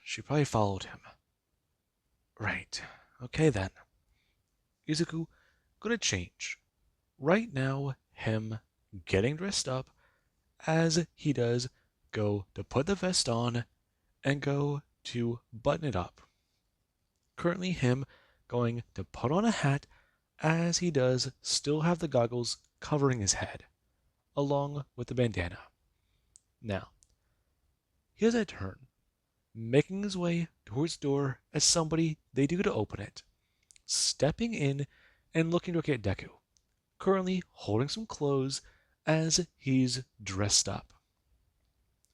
She probably followed him. Right. Okay then. Izuku, gonna change. Right now, him getting dressed up as he does go to put the vest on and go to button it up. Currently, him going to put on a hat as he does still have the goggles covering his head, along with the bandana. Now, he has a turn, making his way towards the door as somebody they do to open it, stepping in and looking to look at Deku, currently holding some clothes as he's dressed up.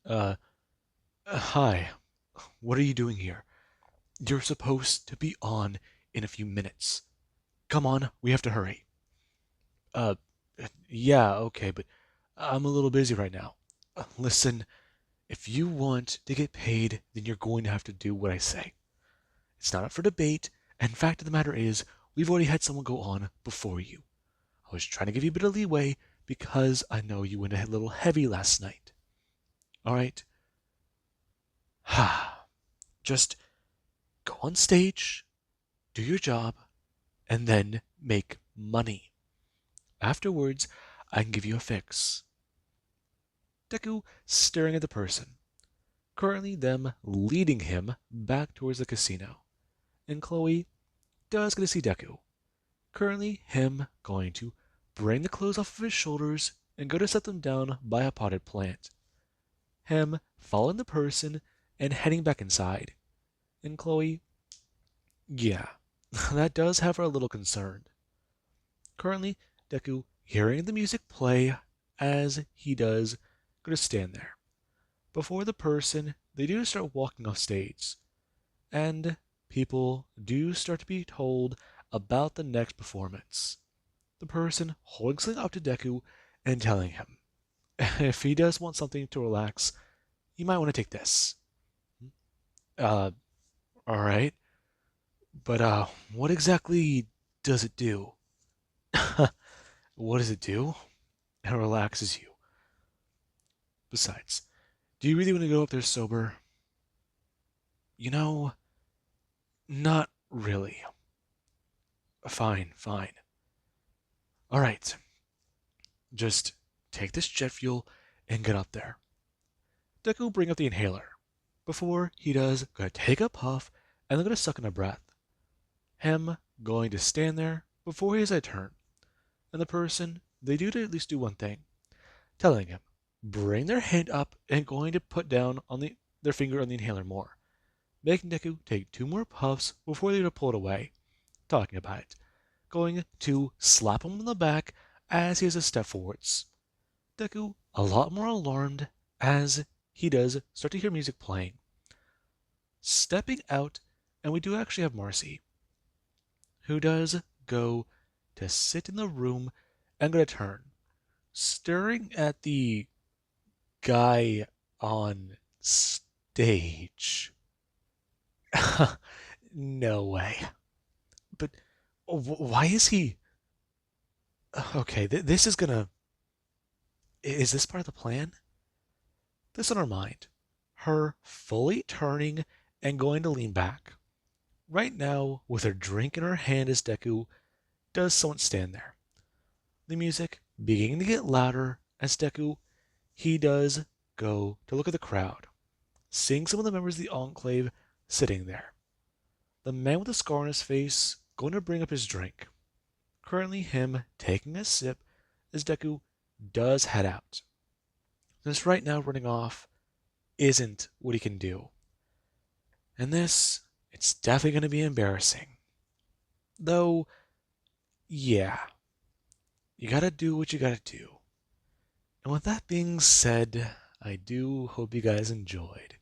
Uh, Hi, what are you doing here? You're supposed to be on in a few minutes. Come on, we have to hurry. Uh, yeah, okay, but I'm a little busy right now. Listen, if you want to get paid, then you're going to have to do what I say. It's not up for debate, and fact of the matter is, we've already had someone go on before you. I was trying to give you a bit of leeway because I know you went a little heavy last night. Alright? Just go on stage, do your job, and then make money. Afterwards, I can give you a fix. Deku staring at the person, currently them leading him back towards the casino. And Chloe does get to see Deku, currently him going to bring the clothes off of his shoulders and go to set them down by a potted plant. Him following the person and heading back inside. And Chloe, yeah, that does have her a little concerned. Currently, Deku hearing the music play as he does go to stand there. Before the person, they do start walking off stage, and people do start to be told about the next performance. The person holding something up to Deku and telling him, if he does want something to relax, you might want to take this. Uh, alright, but what exactly does it do? What does it do? It relaxes you. Besides, do you really want to go up there sober? You know, not really. Fine, fine. Alright, just take this jet fuel and get up there. Deku will bring up the inhaler. Before he does, gonna take a puff and then gonna suck in a breath. Him going to stand there before he has a turn. And the person, they do to at least do one thing, telling him, bring their hand up and going to put down on their finger on the inhaler more, making Deku take two more puffs before they to pull it away, talking about it, going to slap him on the back as he has a step forwards. Deku a lot more alarmed as he does start to hear music playing. Stepping out, and we do actually have Marcy, who does go to sit in the room and go to turn, staring at the guy on stage. No way. But why is he? Okay, this is gonna. Is this part of the plan? This on her mind. Her fully turning and going to lean back. Right now, with her drink in her hand as Deku does somewhat stand there. The music beginning to get louder as Deku, he does go to look at the crowd, seeing some of the members of the Enclave sitting there. The man with the scar on his face going to bring up his drink. Currently him taking a sip as Deku does head out. Since right now running off isn't what he can do. And this, it's definitely going to be embarrassing. Though, yeah, you gotta do what you gotta do. And with that being said, I do hope you guys enjoyed.